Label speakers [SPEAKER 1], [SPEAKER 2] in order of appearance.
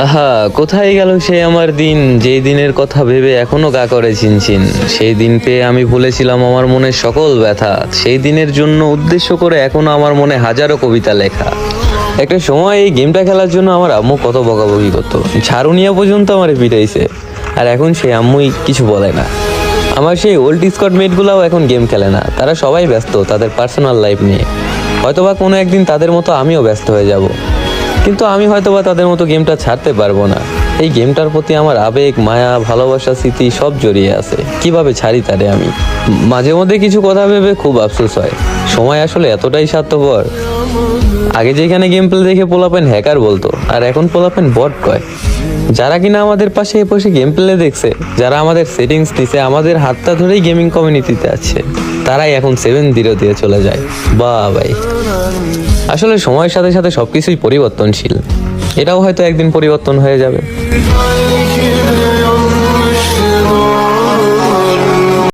[SPEAKER 1] আহা, কোথায় গেল সেই আমার দিন, যেই দিনের কথা ভেবে এখনো গা করে চিনচিন। সেই দিন পেয়ে আমি ভুলেছিলাম আমার মনের সকল ব্যথা। সেই দিনের জন্য উদ্দেশ্য করে এখনো আমার মনে হাজারো কবিতা লেখা। একটা সময় এই গেমটা খেলার জন্য আমার আম্মু কত বকাবকি করতো, ঝাড়ুনিয়া পর্যন্ত আমার পিটাইছে। আর এখন সেই আম্মুই কিছু বলে না। আমার সেই ওল্ড স্কট মেটগুলাও এখন গেম খেলে না, তারা সবাই ব্যস্ত তাদের পার্সোনাল লাইফ নিয়ে। হয়তোবা কোনো একদিন তাদের মতো আমিও ব্যস্ত হয়ে যাব, কিন্তু আমি হয়তোবা তাদের মতো গেমটা ছাড়তে পারবো না। এই গেমটার প্রতি আমার আবেগ, মায়া, ভালোবাসা, স্মৃতি সব জড়িয়ে আছে। কিভাবে ছাড়ি তারে আমি? মাঝে মধ্যে কিছু কথা ভেবে খুব আফসোস হয়, সময় আসলে এতটাই স্বার্থপর। আগে যেখানে গেম প্লে দেখে পোলাপেন হ্যাকার বলতো, আর এখন পোলাপেন বট কয়। যারা কিনা আমাদের পাশে বসে গেম প্লে দেখছে, যারা আমাদের সেটিংস দিছে, আমাদের হাতটা ধরেই গেমিং কমিউনিটিতে আছে, তারাই এখন 7-0 দিয়ে চলে যায়। বাহ ভাই, আসলে সময়ের সাথে সাথে সবকিছুই পরিবর্তনশীল। এটাও হয়তো একদিন পরিবর্তন হয়ে যাবে।